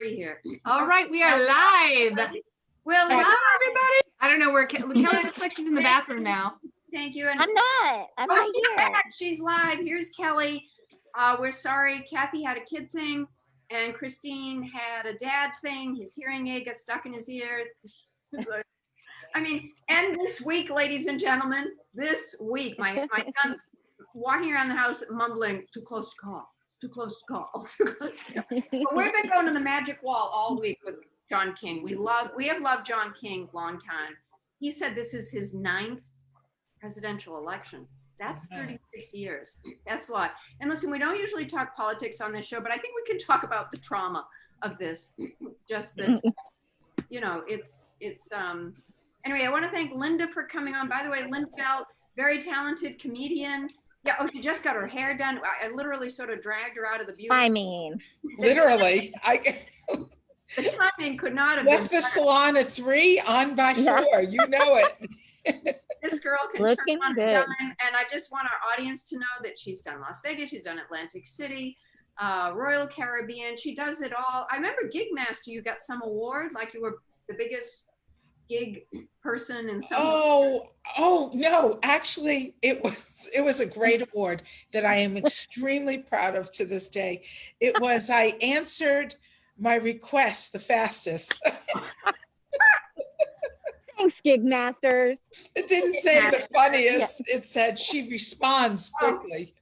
Here. All right, we are live. Well, Hello, everybody. I don't know where Kelly looks like. She's in the bathroom now. Thank you. And I'm not. I'm right she's here. back. She's live. Here's Kelly. We're sorry. Kathy had a kid thing, and Christine had a dad thing. His hearing aid got stuck in his ear. I mean, and this week, ladies and gentlemen, this week, my son's walking around the house mumbling, "Too close to call. Too close to call. Too close to call." But we've been going to the magic wall all week with John King. We have loved John King a long time. He said this is his 9th presidential election. That's 36 years. That's a lot. And listen, we don't usually talk politics on this show, but I think we can talk about the trauma of this. Just that, you know, it's anyway, I want to thank Linda for coming on. By the way, Linda Bell, very talented comedian. Yeah, oh, she just got her hair done. I literally sort of dragged her out of the beauty. I mean, literally, the timing could not have left been the salon at 3, on by 4. You know it. This girl can looking turn on a good. dime, and I just want our audience to know that she's done Las Vegas, she's done Atlantic City, Royal Caribbean. She does it all. I remember Gigmaster, you got some award, like you were the biggest gig person in some. Oh no, actually it was a great award that I am extremely proud of to this day. It was, I answered my request the fastest. Thanks, Gig Masters. It didn't say the funniest. It said she responds quickly.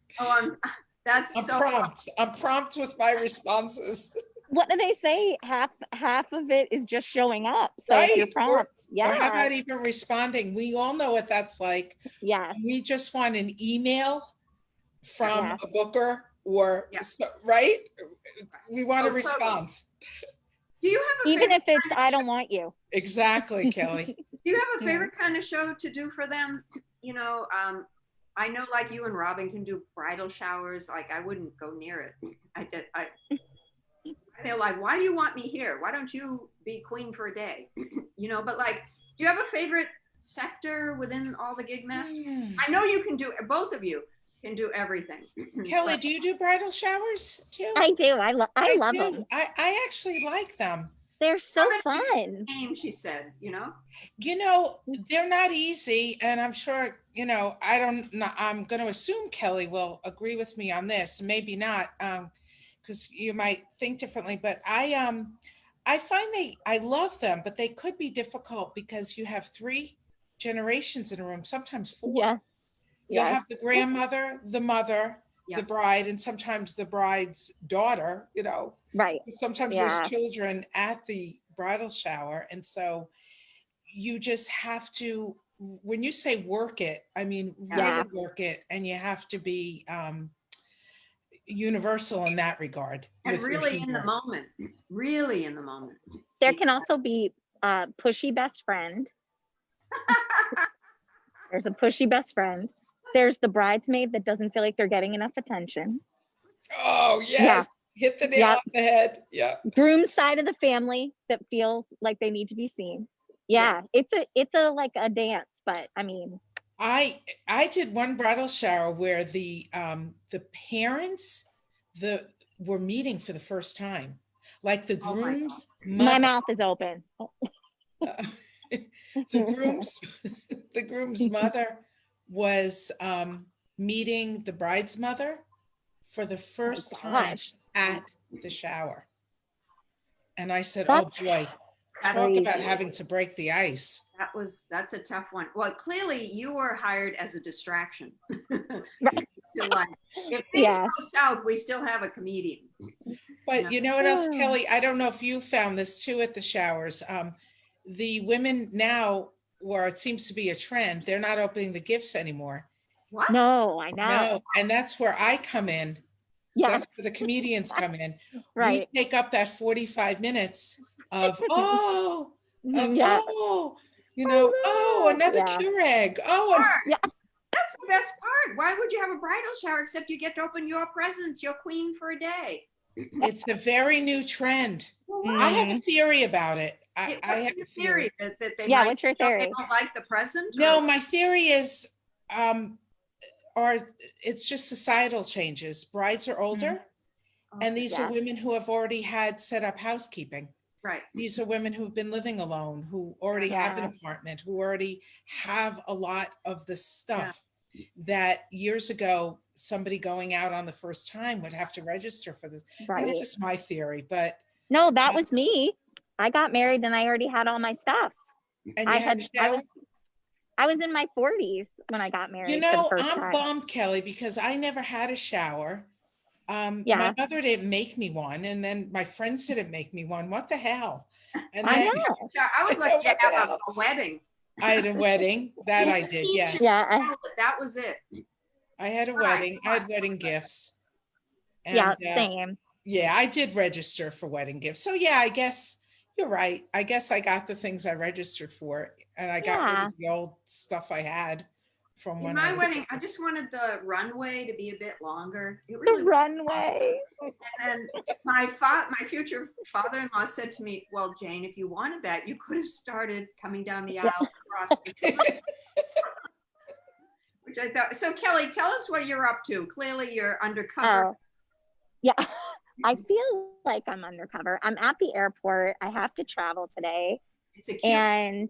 That's I'm so prompt. I'm prompt with my responses. What do they say? Half of it is just showing up. So Right. if you're prompt. Or how Yeah. about even responding? We all know what that's like. Yeah. We just want an email from Yeah. a booker or, right? We want a response. Do you have a Even favorite if it's, kind of I don't want you. Exactly, Kelly. Do you have a favorite kind of show to do for them? You know, I know like you and Robin can do bridal showers. Like I wouldn't go near it. They're like, why do you want me here? Why don't you be queen for a day? You know, but like, do you have a favorite sector within all the gig masters? I know you can do, both of you can do everything. Kelly, But do you do bridal showers too? I do. I love do. them. I actually like them. They're so I'm gonna do fun. game, she said, you know? You know, they're not easy, and I'm sure, you know, I'm going to assume Kelly will agree with me on this, maybe not, because you might think differently, but I find I love them, but they could be difficult because you have 3 generations in a room, sometimes 4. Yeah. You'll Yeah. have the grandmother, the mother, Yeah. the bride, and sometimes the bride's daughter, you know. Right. Sometimes Yeah. there's children at the bridal shower. And so you just have to, when you say work it, I mean, Yeah. really work it. And you have to be universal in that regard. And with your really in the humor. moment, really in the moment. There can also be a pushy best friend. There's a pushy best friend. There's the bridesmaid that doesn't feel like they're getting enough attention. Oh, yes. Yeah. Hit the nail Yeah. on the head. Yeah. Groom's side of the family that feels like they need to be seen. Yeah. It's a like a dance, but I mean, I did one bridal shower where the parents were meeting for the first time. Like the Oh my groom's my mother, mouth is open. the groom's mother was meeting the bride's mother for the first time Gosh. at the shower. And I said, That's oh boy, talk crazy. about having to break the ice. That's a tough one. Well, clearly you were hired as a distraction. Right. To like, if things Yeah. go south, we still have a comedian. But you know what else, Yeah. Kelly? I don't know if you found this too at the showers. The women now, where it seems to be a trend, they're not opening the gifts anymore. What? No, I know. No, and that's where I come in. Yes. That's where the comedians come in. Right. We take up that 45 minutes of, oh, Yeah. you know, Oh, another yeah. Keurig. Oh, That's the best part. Why would you have a bridal shower except you get to open your presents, your queen for a day? it's a very new trend. Mm. I have a theory about it. I What's have your a theory. theory that they Yeah, might what's your feel they theory? don't like the present? No, or- my theory is, or it's just societal changes. Brides are older, And these are Yeah. women who have already had set up housekeeping. Right. These are women who've been living alone, who already have an Yeah. apartment, who already have a lot of the stuff that years ago, somebody going out on the first time would have to register for this. That's Right. just my theory, but, No, that was me. I got married and I already had all my stuff. and I you had had, a I shower? was, I was in my 40s when I got You married for the know, first I'm time. bummed, Kelly, because I never had a shower. My Yeah. mother didn't make me one, and then my friends didn't make me one. What the hell? And I then know. Yeah, I was What lucky to the have hell? a wedding. I had a wedding. That I did, Peach yes. Yeah, I- salad, that was it. I had a Right, wedding. I had right. wedding gifts. Yeah, And same. yeah, I did register for wedding gifts. So yeah, I guess you're right. I guess I got the things I registered for, and I got rid Yeah. of the old stuff I had from In when my I was. wedding, I just wanted the runway to be a bit longer. It The really runway. And my future father-in-law said to me, "Well, Jane, if you wanted that, you could have started coming down the Yeah. aisle across the." Which I thought. So, Kelly, tell us what you're up to. Clearly, you're undercover. Oh, yeah. I feel like I'm undercover. I'm at the airport. I have to travel today. It's a cute. And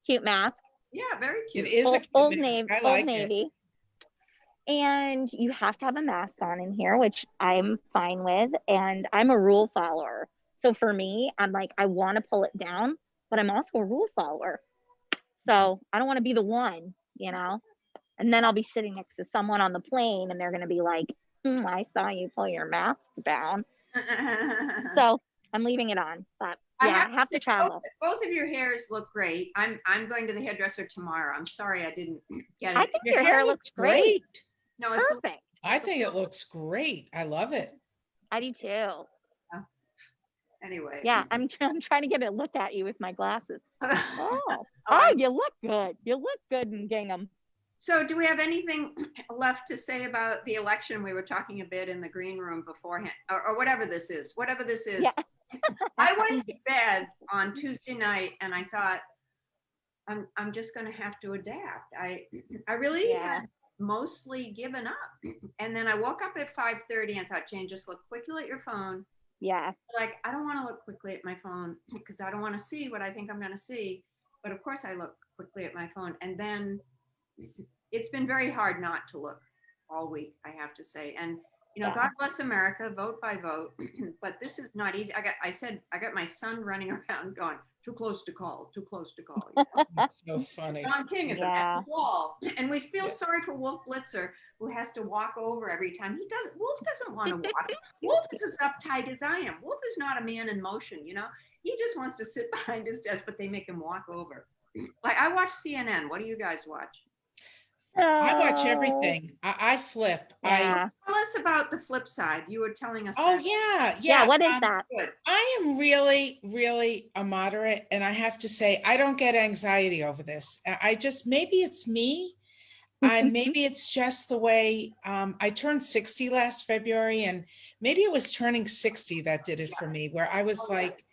cute mask. Yeah, very It cute. is a Old cute mask. Navy. I Old like it. Navy. And you have to have a mask on in here, which I'm fine with. And I'm a rule follower. So for me, I'm like, I want to pull it down, but I'm also a rule follower. So I don't want to be the one, you know? And then I'll be sitting next to someone on the plane and they're going to be like, I saw you pull your mask down. So I'm leaving it on. But yeah, I have to say, travel. Both of your hairs look great. I'm going to the hairdresser tomorrow. I'm sorry I didn't get I it. think your hair looks great. No, it's Perfect. I think it looks great. I love it. I do too. anyway. Yeah, I'm trying to get a look at you with my glasses. Oh, I- you look good. You look good in gingham. So do we have anything left to say about the election? We were talking a bit in the green room beforehand, or whatever this is, Yeah. I went to bed on Tuesday night and I thought, I'm just going to have to adapt. I really Yeah. had mostly given up. And then I woke up at 5:30 and thought, Jane, just look quickly at your phone. Yeah. Like, I don't want to look quickly at my phone because I don't want to see what I think I'm going to see. But of course I look quickly at my phone. And then it's been very hard not to look all week, I have to say. And, you know, Yeah. God bless America, vote by vote. But this is not easy. I got my son running around going, too close to call, too close to call. You know? It's so funny. John King is Yeah. at the wall. And we feel Yeah. sorry for Wolf Blitzer, who has to walk over every time. Wolf doesn't want to walk. Wolf is as uptight as I am. Wolf is not a man in motion, you know? He just wants to sit behind his desk, but they make him walk over. Like, I watch CNN. What do you guys watch? I watch Oh, everything. I flip. Yeah. Tell us about the flip side. You were telling us. Oh that. yeah, Yeah. yeah. What is that? Good. I am really, really a moderate, and I have to say, I don't get anxiety over this. I just, maybe it's me, and maybe it's just the way I turned 60 last February, and maybe it was turning 60 that did it for me, where I was like,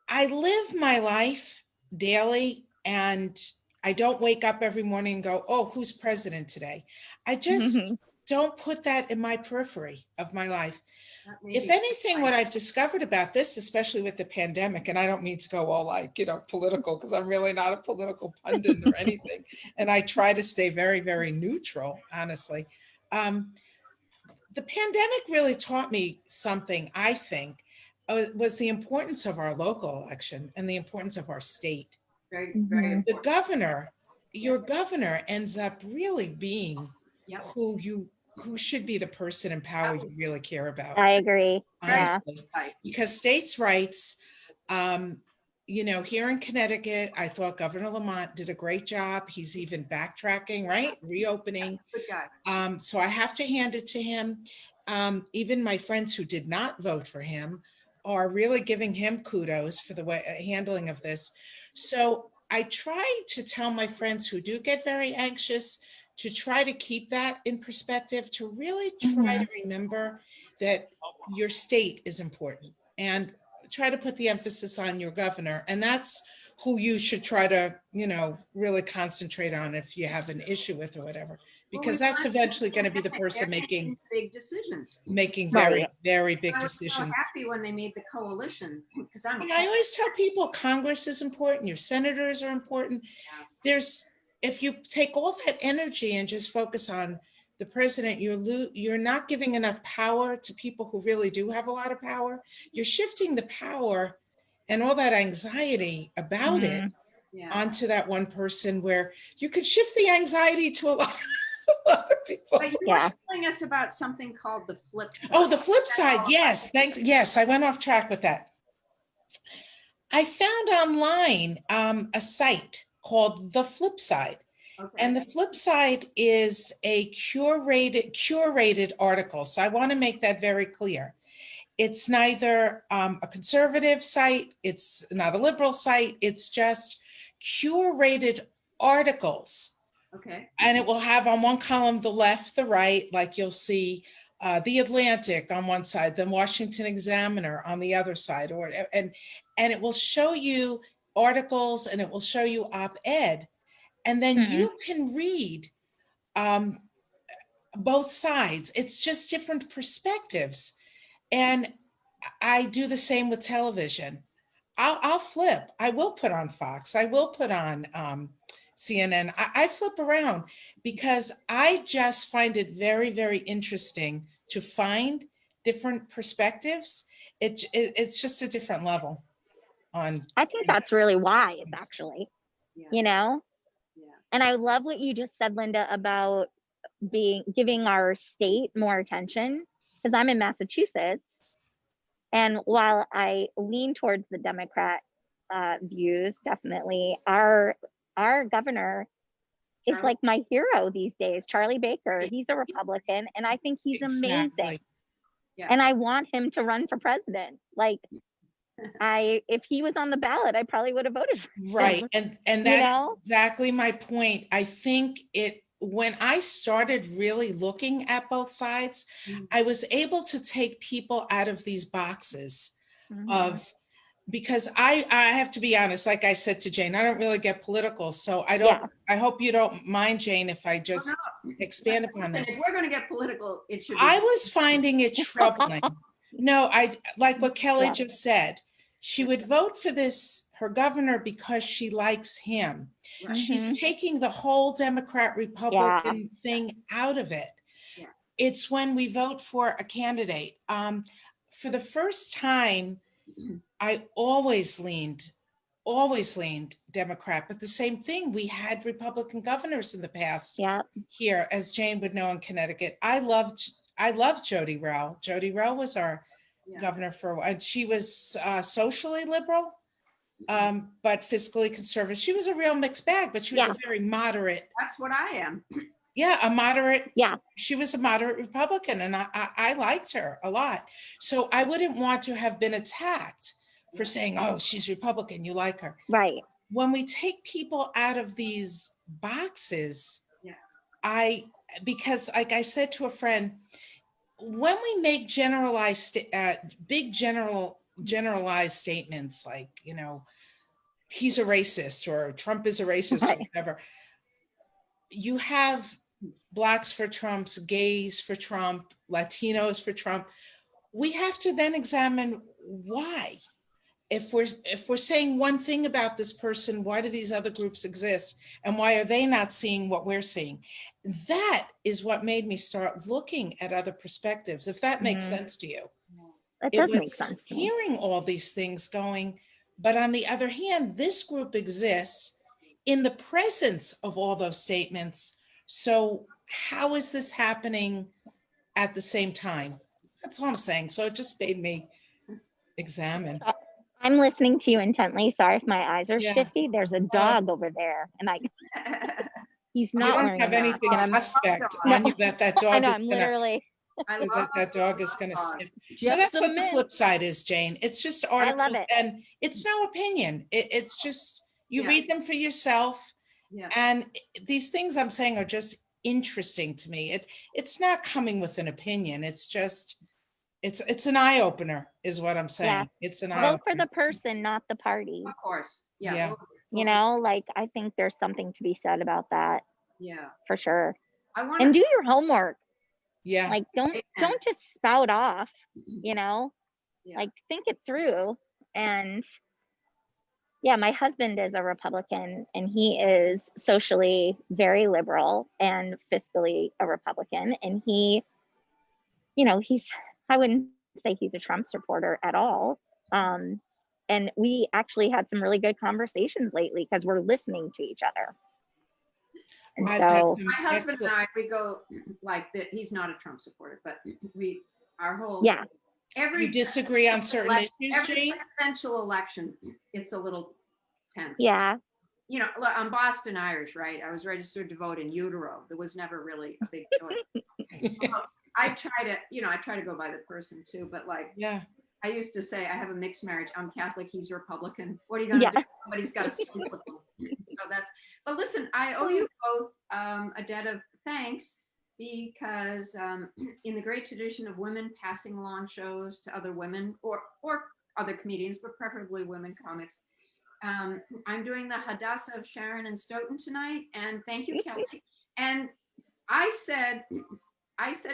I live my life daily, and I don't wake up every morning and go, oh, who's president today? I just don't put that in my periphery of my life. That may If be- anything, what I've discovered about this, especially with the pandemic, and I don't mean to go all like, political, because I'm really not a political pundit or anything. And I try to stay very, very neutral, honestly. The pandemic really taught me something, I think, was the importance of our local election and the importance of our state. very, Mhm. very. The governor, your governor ends up really being Yep. who should be the person in power you really care about. I agree. Yeah. Honestly. Tight. Because states' rights, here in Connecticut, I thought Governor Lamont did a great job. He's even backtracking, right? Reopening. Good guy. So I have to hand it to him. Even my friends who did not vote for him are really giving him kudos for the way handling of this. So I try to tell my friends who do get very anxious to try to keep that in perspective, to really try to remember that your state is important. And try to put the emphasis on your governor, and that's who you should try to, really concentrate on if you have an issue with or whatever, because Well, that's eventually going to be the person they're making big decisions. very, Right. very big I was so decisions. happy when they made the coalition, because I'm a. Yeah, I always tell people Congress is important, your senators are important. If you take all that energy and just focus on the president, you're not giving enough power to people who really do have a lot of power. You're shifting the power and all that anxiety about it Yeah. onto that one person, where you could shift the anxiety to a lot, a lot of people. But you were telling us about something called the flip side. Oh, the flip side. Yes. Thanks. Yes. I went off track with that. I found online a site called The Flip Side. Okay. And The Flip Side is a curated article. So I want to make that very clear. It's neither a conservative site, it's not a liberal site, it's just curated articles. Okay. And it will have on one column the left, the right, like you'll see the Atlantic on one side, the Washington Examiner on the other side, and it will show you articles and it will show you op-ed, and then you can read both sides. It's just different perspectives. And I do the same with television. I'll flip. I will put on Fox. I will put on CNN. I flip around because I just find it very, very interesting to find different perspectives. It's just a different level on. I think that's really wise, actually, Yeah. And I love what you just said, Linda, about giving our state more attention, because I'm in Massachusetts. And while I lean towards the Democrat views, definitely, our governor is like my hero these days, Charlie Baker. He's a Republican, and I think he's amazing. Exactly. Yeah. And I want him to run for president. Like, if he was on the ballot, I probably would have voted for him. Right. And that's know? exactly my point. I think when I started really looking at both sides, I was able to take people out of these boxes because I have to be honest, like I said to Jane, I don't really get political. So I hope you don't mind, Jane, if I just expand upon that. If we're going to get political, it should be. I was finding it troubling. No, I like what Kelly just said. She would vote for her governor because she likes him. Right. She's taking the whole Democrat Republican thing out of it. Yeah. It's when we vote for a candidate. For the first time, I always leaned Democrat, but the same thing, we had Republican governors in the past here, as Jane would know, in Connecticut. I loved Jody Rowe. Jody Rowe was our governor for a while, and she was socially liberal, but fiscally conservative. She was a real mixed bag, but she was a very moderate. That's what I am. Yeah, a moderate. Yeah. She was a moderate Republican, and I liked her a lot. So I wouldn't want to have been attacked for saying, oh, she's Republican, you like her. Right. When we take people out of these boxes, because like I said to a friend, when we make big generalized statements like, he's a racist or Trump is a racist or whatever, you have Blacks for Trumps, gays for Trump, Latinos for Trump. We have to then examine why. If we're saying one thing about this person, why do these other groups exist? And why are they not seeing what we're seeing? That is what made me start looking at other perspectives, if that makes sense to you. That does make sense. Hearing all these things going, but on the other hand, this group exists in the presence of all those statements. So how is this happening at the same time? That's all I'm saying. So it just made me examine. I'm listening to you intently. Sorry if my eyes are shifty. There's a dog over there, and he's not. You don't have anything suspect on you that dog. I know. I'm literally. That dog is going to sniff. So that's what the flip side is, Jane. It's just articles, and it's no opinion. It's just you read them for yourself. Yeah. And these things I'm saying are just interesting to me. It's not coming with an opinion. It's just it's an eye opener is what I'm saying. It's an eye Vote for opener. the person, not the party. Of course. Yeah. Yeah. well, You know, like I think there's something to be said about that Yeah. for sure. I want And to do your homework. Yeah. Like don't Amen. just spout off, you know? Yeah. Like think it through. And yeah, my husband is a Republican and he is socially very liberal and fiscally a Republican. And he, you know, I wouldn't say he's a Trump supporter at all. And we actually had some really good conversations lately because we're listening to each other. And I've had so, some My husband and excellent- I, we go like that. He's not a Trump supporter, but our whole, yeah, every you disagree on certain issues, every Jane? presidential election, it's a little tense. yeah, You know, look, I'm Boston Irish, right? I was registered to vote in utero. There was never really a big choice. Although I try to go by the person too, but like Yeah. I used to say, I have a mixed marriage. I'm Catholic, he's Republican. What are you gonna Yeah. do? Somebody's got to stick with them. So but listen, I owe you both a debt of thanks because in the great tradition of women passing along shows to other women or other comedians, but preferably women comics, I'm doing the Hadassah of Sharon and Stoughton tonight, and thank you, Kelly. And I said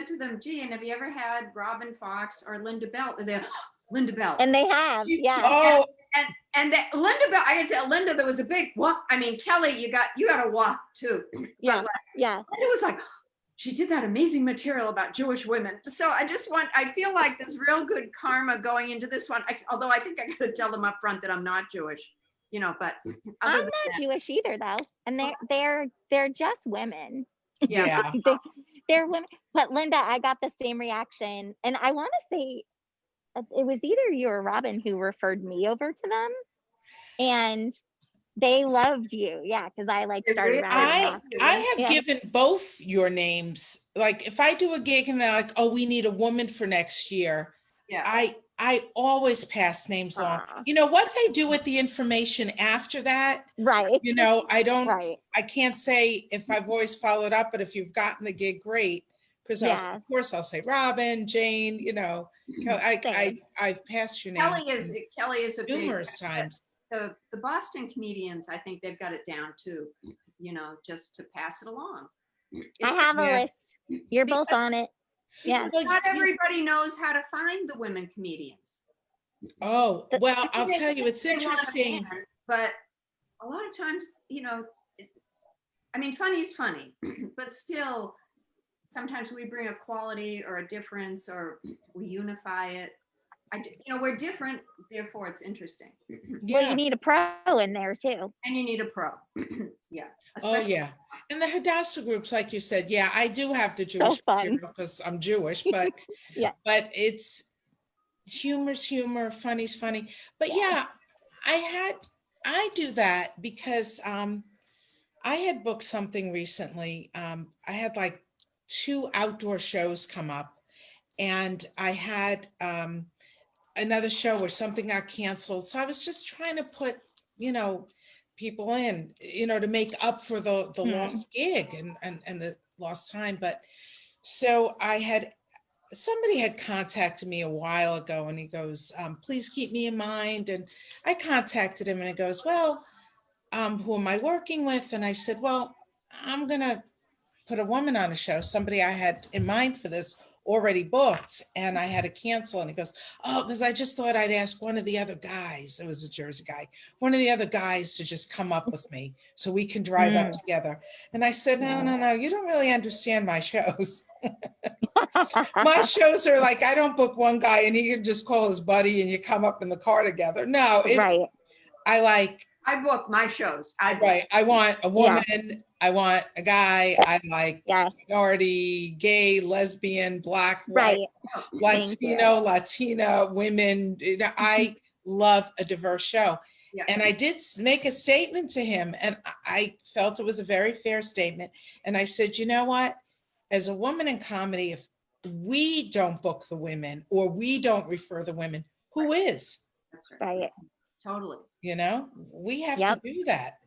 to them, gee, and have you ever had Robin Fox or Linda Bell? They're Linda Bell. and they have, yeah. Oh, And that Linda Bell, I can tell Linda, there was a big what? I mean, Kelly, you got to walk too. Yeah, But like, yeah. Linda was like, she did that amazing material about Jewish women. So I feel like there's real good karma going into this one. Although I think I got to tell them up front that I'm not Jewish, you know. But I'm other not than that, Jewish either, though, and they're just women. yeah. yeah. They're women. But Linda, I got the same reaction, and I want to say it was either you or Robin who referred me over to them, and they loved you. Yeah, because I like They started really- rattling I off. I have Yeah. given both your names. Like if I do a gig and they're like, "Oh, we need a woman for next year," Yeah. I always pass names on. Aw. You know what they do with the information after that? Right, You know, right. I can't say if I've always followed up, but if you've gotten the gig, great. Because Yeah. of course I'll say Robin, Jane. You know, Same. I've passed your name Kelly is a big, numerous times. the Boston comedians, I think they've got it down too, you know, just to pass it along. I It's- have a Yeah. list. You're both on it. Yes. Well, Not everybody knows how to find the women comedians. Oh, The- well, I'll They- tell you, it's they want a interesting. man, but a lot of times, you know, I mean, funny is funny, but still, sometimes we bring a quality or a difference, or we unify it. We're different, therefore it's interesting. Well, Yeah. you need a pro in there too. And you need a pro. Yeah. Oh, especially- yeah. And the Hadassah groups, like you said, yeah, I do have the Jewish fun. because I'm Jewish, but Yeah. but it's humor's humor, funny's funny. But yeah, I do that because I had booked something recently. I had like 2 outdoor shows come up, and I had another show where something got canceled. So I was just trying to put, people in, to make up for the lost gig and the lost time. But so somebody had contacted me a while ago, and he goes, please keep me in mind. And I contacted him, and he goes, well, who am I working with? And I said, well, I'm going to put a woman on a show, somebody I had in mind for this already booked, and I had to cancel. And he goes, oh, because I just thought I'd ask one of the other guys, it was a Jersey guy, one of the other guys to just come up with me so we can drive up together. And I said, no, you don't really understand my shows. My shows are like, I don't book one guy and he can just call his buddy and you come up in the car together. No, it's, Right. I book my shows. Right. I want a woman. I want a guy. I like Yes. minority, gay, lesbian, black, white, Right. Thank you. Latina women. I love a diverse show. Yeah. And I did make a statement to him, and I felt it was a very fair statement. And I said, you know what? As a woman in comedy, if we don't book the women or we don't refer the women, who is? That's right. Right. Totally. We have Yep. to do that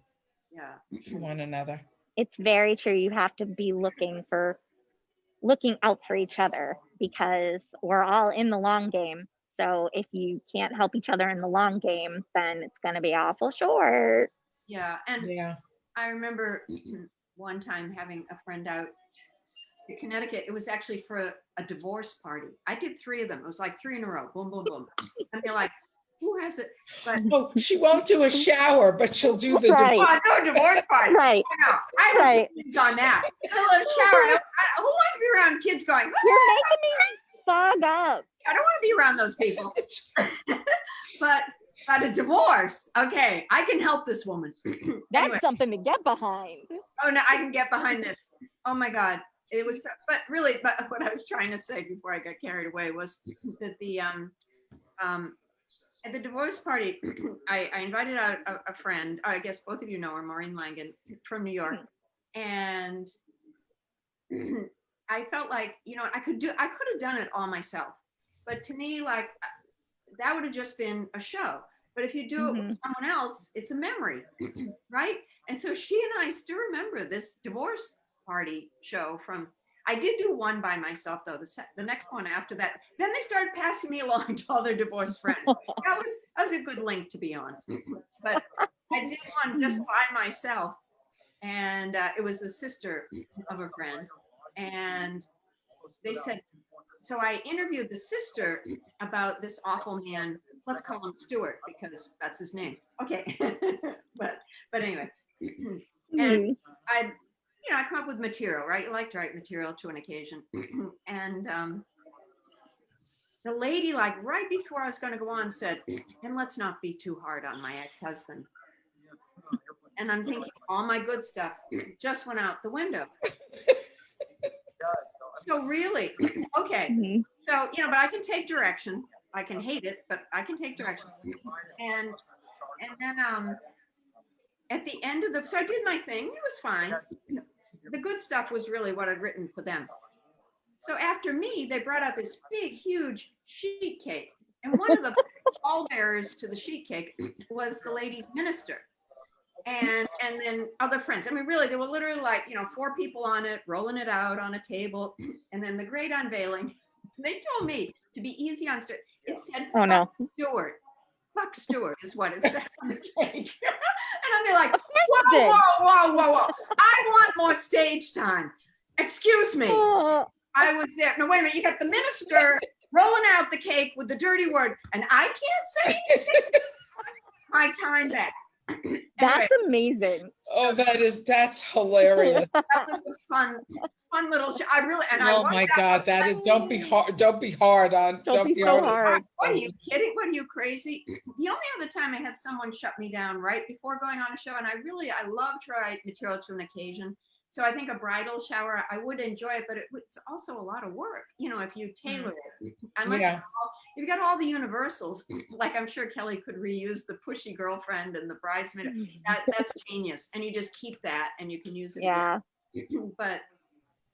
Yeah. for one another. It's very true. You have to be looking for looking out for each other because we're all in the long game. So if you can't help each other in the long game, then it's going to be awful short. Yeah, and Yeah. I remember one time having a friend out to Connecticut. It was actually for a divorce party. I did 3 of them. It was like 3 in a row. Boom, boom, boom. And they're like, who has it? But Oh, she won't do a shower, but she'll do the. Right. oh, no divorce party. Right. No, I have Right. kids on that. A little shower. Who wants to be around kids going, You're making me fog up. I don't want to be around those people. but a divorce, okay, I can help this woman. That's Anyway. something to get behind. Oh no, I can get behind this. Oh my God. It was, but really, but what I was trying to say before I got carried away was that at the divorce party, I invited out a friend. I guess both of you know her, Maureen Langan from New York. And I felt like, I could have done it all myself. But to me, like, that would have just been a show. But if you do it with someone else, it's a memory, right? And so she and I still remember this divorce party show from, I did do one by myself though, the next one after that. Then they started passing me along to all their divorced friends. That was a good link to be on. But I did one just by myself. And it was the sister of a friend. And they said, so I interviewed the sister about this awful man. Let's call him Stuart because that's his name. Okay. but anyway. And I come up with material, right? You like to write material to an occasion. And the lady, like right before I was going to go on, said, and let's not be too hard on my ex-husband. And I'm thinking all my good stuff just went out the window. So really, okay. So, but I can take direction. I can hate it, but I can take direction. And then at the end of so I did my thing. It was fine. The good stuff was really what I'd written for them. So after me, they brought out this big, huge sheet cake. And one of the pallbearers to the sheet cake was the lady's minister. And then other friends. I mean, really, there were literally like, 4 people on it, rolling it out on a table. And then the great unveiling, they told me to be easy on Stuart. It said, Oh, no. Stuart. Fuck Stuart is what it said on the cake. And they're like, did. whoa. I want more stage time. Excuse me. Oh, I was there. No, wait a minute. You got the minister rolling out the cake with the dirty word. And I can't say anything. My time back. that's amazing. Oh, that's hilarious. That was a fun little show. I really, and I Oh my God, that is, don't be hard. Don't be hard on. Don't be so hard. What are you kidding? What are you crazy? The only other time I had someone shut me down right before going on a show, and I love to write material to an occasion. So I think a bridal shower, I would enjoy it, but it's also a lot of work, if you tailor it. Unless you've got all the universals, like I'm sure Kelly could reuse the pushy girlfriend and the bridesmaid. That's genius. And you just keep that and you can use it. Yeah. Again. But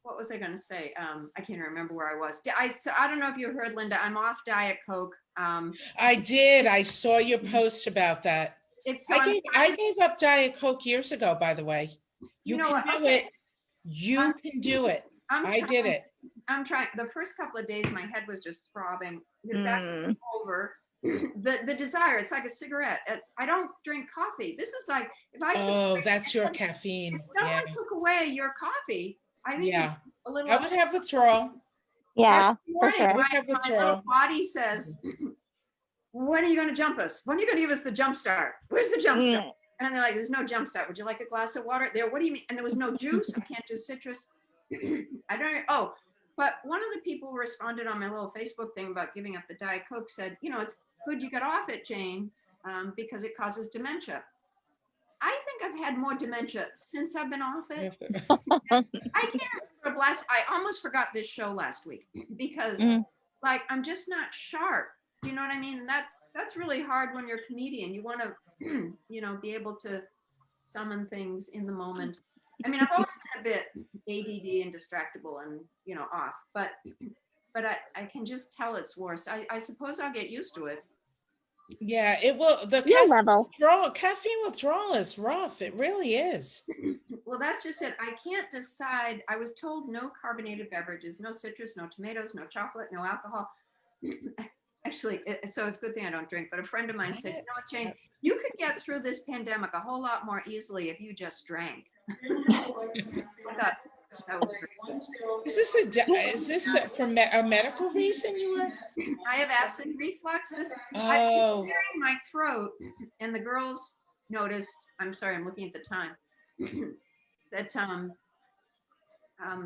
what was I going to say? I can't remember where I was. So I don't know if you heard, Linda, I'm off Diet Coke. I did. I saw your post about that. I gave up Diet Coke years ago, by the way. You can do it. You can do it. I did it. I'm trying. The first couple of days, my head was just throbbing. That's over. The desire, it's like a cigarette. I don't drink coffee. This is like, if I that's your caffeine. If someone took away your coffee, I think it's a little. I would have withdrawal. Yeah, for morning, sure. my little body says, when are you going to jump us? When are you going to give us the jump start? Where's the jump start? And they're like, there's no jump start. Would you like a glass of water? There, what do you mean? And there was no juice. I can't do citrus. I don't. But one of the people who responded on my little Facebook thing about giving up the Diet Coke said, it's good you got off it, Jane, because it causes dementia. I think I've had more dementia since I've been off it. I can't remember I almost forgot this show last week because like, I'm just not sharp. Do you know what I mean? And that's really hard when you're a comedian. You want to, be able to summon things in the moment. I mean, I've always been a bit ADD and distractible and, off, but I can just tell it's worse. I suppose I'll get used to it. Yeah, it will. The You're level. caffeine withdrawal is rough. It really is. Well, that's just it. I can't decide. I was told no carbonated beverages, no citrus, no tomatoes, no chocolate, no alcohol. Actually, so it's a good thing I don't drink, but a friend of mine said, you know what, Jane, you could get through this pandemic a whole lot more easily if you just drank. I thought that was great. Is this for a medical reason you were? I have acid reflux. I've been Oh, clearing my throat, and the girls noticed, I'm sorry, I'm looking at the time, that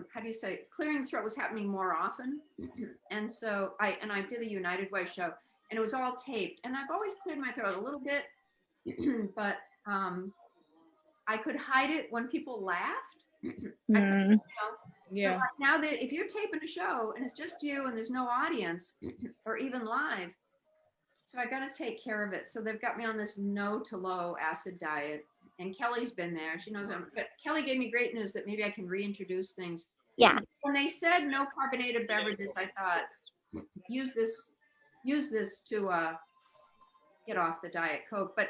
how do you say, clearing the throat was happening more often. And so I did a United Way show, and it was all taped, and I've always cleared my throat a little bit, but I could hide it when people laughed. Mm. yeah. But like now that if you're taping a show and it's just you and there's no audience or even live, so I got to take care of it. So they've got me on this no to low acid diet, and Kelly's been there. She knows but Kelly gave me great news that maybe I can reintroduce things. Yeah. When they said no carbonated beverages, I thought use this to get off the Diet Coke. But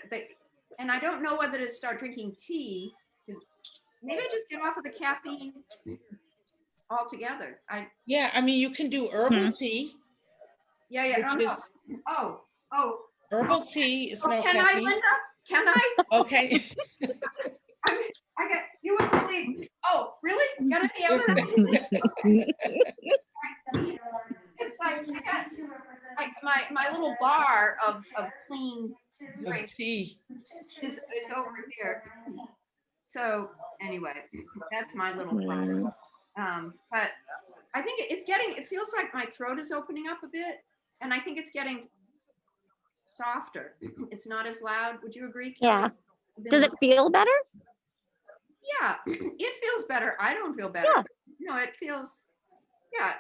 and I don't know whether to start drinking tea, because maybe I just get off of the caffeine altogether. Yeah, I mean, you can do herbal tea. Yeah. Which is, Oh. herbal tea is no Can I, caffeine. Linda? Can I? Okay. I got, you would believe. Oh, really? Got any other? It's like I got my little bar of clean Of drinks tea. is over here. So anyway, that's my little problem. But I think it feels like my throat is opening up a bit, and I think it's getting softer. It's not as loud. Would you agree, Kelly? Yeah. Does it feel better? Yeah, it feels better. I don't feel better. Yeah. No, it feels, yeah.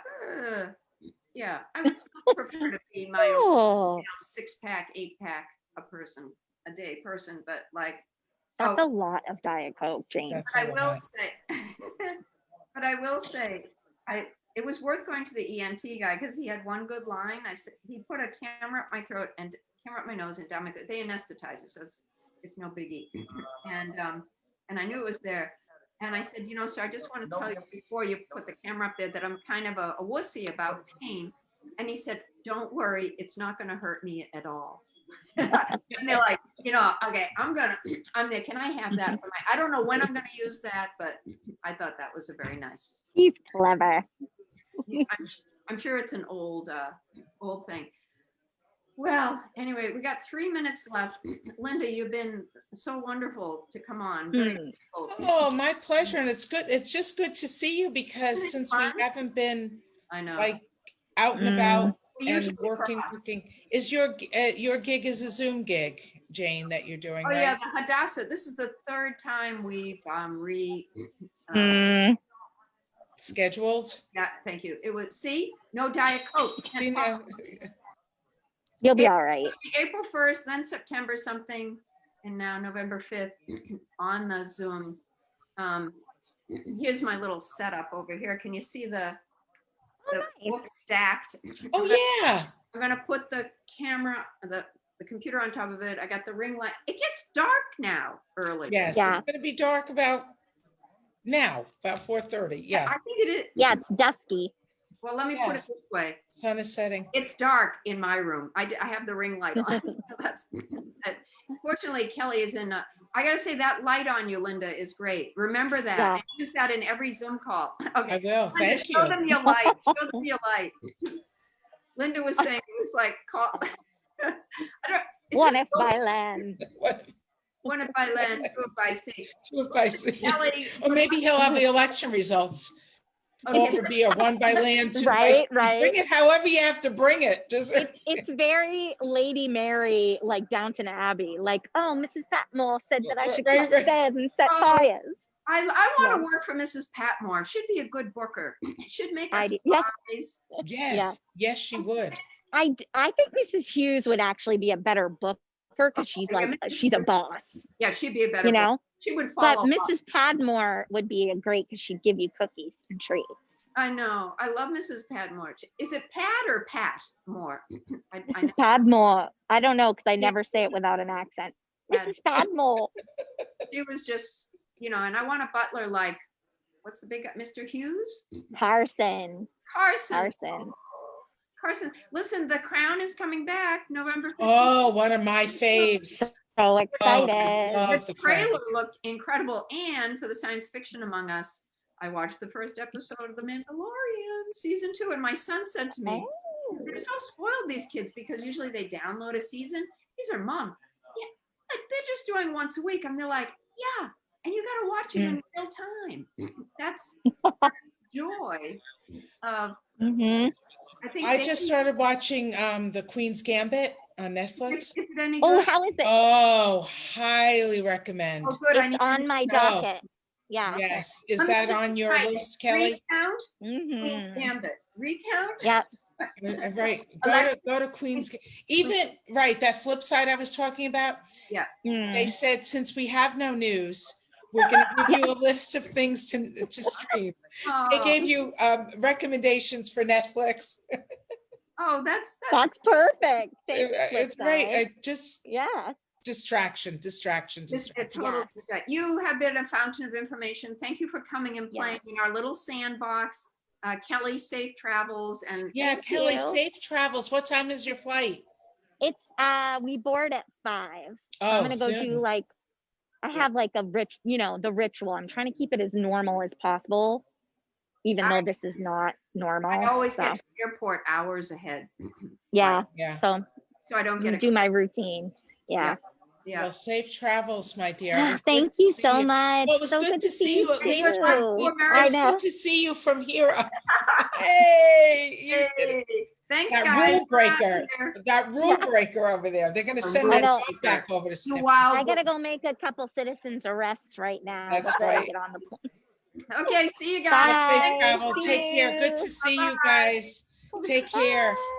Yeah, I would still prefer to be my own, Oh, 6-pack, 8-pack a day person, but like, that's a lot of Diet Coke, Jane. That's but a I will lot. say, it was worth going to the ENT guy because he had one good line. I said, he put a camera up my throat and camera up my nose and down my throat. They anesthetize you, so it's no biggie. And I knew it was there. And I said, sir, I just want to tell you before you put the camera up there that I'm kind of a wussy about pain. And he said, don't worry, it's not going to hurt me at all. And they're like, okay, I'm there. Can I have that? I don't know when I'm going to use that, but I thought that was a very nice. He's clever. I'm sure it's an old thing. Well, anyway, we got 3 minutes left. Linda, you've been so wonderful to come on. Very grateful. Oh, my pleasure. And it's good. It's just good to see you because Isn't it since fun? we haven't been I know. like out and about We usually and working, cross. is your gig is a Zoom gig, Jane, that you're doing, Oh right? yeah, the Hadassah. This is the third time we've Scheduled? yeah, thank you. It was no Diet Coke. You know, You'll be all right. April 1st, then September something, and now November 5th on the Zoom. Here's my little setup over here. Can you see the nice. book stacked? oh yeah. I'm gonna put the camera, the computer on top of it. I got the ring light. It gets dark now early. Yes, Yeah. it's gonna be dark about 4:30. Yeah, I think it is. Yeah, it's dusky. Well, let me put it Yes. this way. sun is setting. It's dark in my room. I have the ring light on. So that's, fortunately, Kelly is in. I gotta say that light on you, Linda, is great. Remember that. Yeah. And use that in every Zoom call. I Okay. will. Linda, Thank show you. them your light. Show them your light. Linda was saying it was like call. I don't. is One this if by land. one if by land, two if by sea. Two if by sea. Kelly. Or maybe he'll have the election results. Okay. Or be a 1 by land, 2 by sea. Right. Bring it however you have to bring it. Just It's very Lady Mary, like Downton Abbey. Like, oh, Mrs. Patmore said that I should come Right, right. upstairs and set Oh, fires. I want to Yeah. work for Mrs. Patmore. Should be a good booker. Should make us Yeah. wise. yes, she would. I think Mrs. Hughes would actually be a better booker because she's Yeah, like, Mrs. she's a Hughes. boss, Yeah, she'd be a better. you booker. know? She would But follow. up. Mrs. Padmore would be a great because she'd give you cookies and treats. I know. I love Mrs. Padmore. Is it Pat or Pat Moore? Mrs. Padmore. I don't know because I Yeah. never say it without an accent. Pad- Mrs. Padmore. She was just, and I want a butler like, what's the big guy? Mr. Hughes? Carson. Carson. Carson. Listen, The Crown is coming back November 15th. Oh, one of my faves. So Oh, excited. I love The the Crown. trailer looked incredible. And for the science fiction among us, I watched the first episode of The Mandalorian season 2, and my son said to me, Oh. "They're so spoiled, these kids, because usually they download a season. These are Mom, yeah, like they're just doing once a week." And they're like, "Yeah, and you got to watch it in real time." That's joy. Mhm. I think I they- just started watching The Queen's Gambit on Netflix. Is it any Oh, good? how is it? Oh, highly recommend. Oh, good. I It's need to on my know. docket. Yeah. Yes. Is Let me that just on your try it. list, Kelly? Recount Queen's Mhm. Gambit. Recount. Yep. Right. Alexa- Go to Queen's. Even right, that flip side I was talking about. They Mm. said since we have no news, we're going to give you a list of things to stream. They Oh, gave you recommendations for Netflix. oh, that's That's perfect. Thanks, It's great. Flipside. Just Yeah. distraction. It's a total Yeah. distract. You have been a fountain of information. Thank you for coming and Yeah. playing in our little sandbox. Kelly, safe travels. And Yeah, Thank Kelly, you. safe travels. What time is your flight? It's we board at 5. Oh, I'm gonna go soon. do like I have like a the ritual. I'm trying to keep it as normal as possible, even though this is not normal. I always so, get to the airport hours ahead, yeah. Yeah. So so I don't I'm get gonna it. do my routine. Yeah. Yeah. Well, safe travels, my dear. It was Thank good to you see so much. Well, it was so good to see you at Hey, least good luck too. for I marriage. know. Good to see you from here. Hey, you did it. Hey, thanks, That guys. rule breaker. That rule breaker over there. They're going to send I that know. dog back over to You Snip. wild. I gotta go make a couple citizens arrests right now That's before I right. get on the plane. Okay, see you guys. Bye. Safe travel. See Take care. Good to you. see you Bye-bye. guys. Take care. Bye.